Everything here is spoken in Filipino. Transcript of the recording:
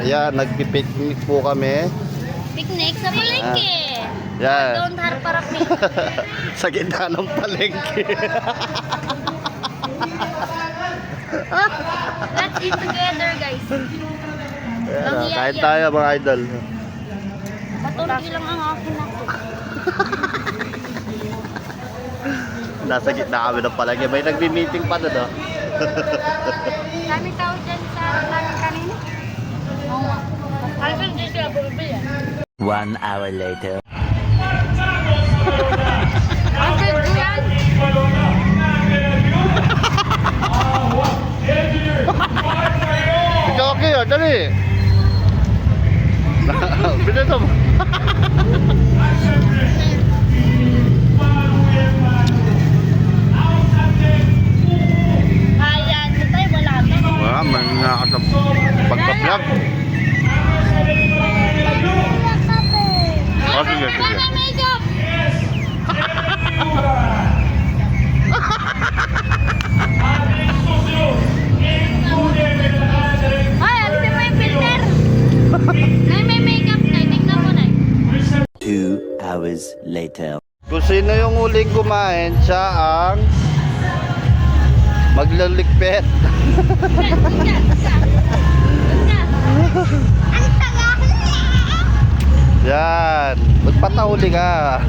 Ayan, nagpipiknik po kami. Picnic sa palengke. Yan. Don't harap-harap me. Sa gitna ng palengke. Let's eat together, guys. Ayan, kain tayo mga idol. Patulog lang ang akin ako. Nasa gitna kami ng palengke. May nagbi-meeting pa doon, no? Kami tao dyan sa namin kanina. Oo nga. Alvin, di sila bumibili. 1 hour later. Alvin, ko yan. Ikaw, okay, dali. Bilis mo. Ayan, tayo wala na. Wala, may nakasap pagka-vlog. Oh, sige, sige. Wala makeup. Ay, alisin mo yung filter. May makeup na. Tingnan mo na. 2 hours later. Kung sino yung huling kumain, siya ang maglalikpet. Ang tagal. Yan. Magpatahuli ka.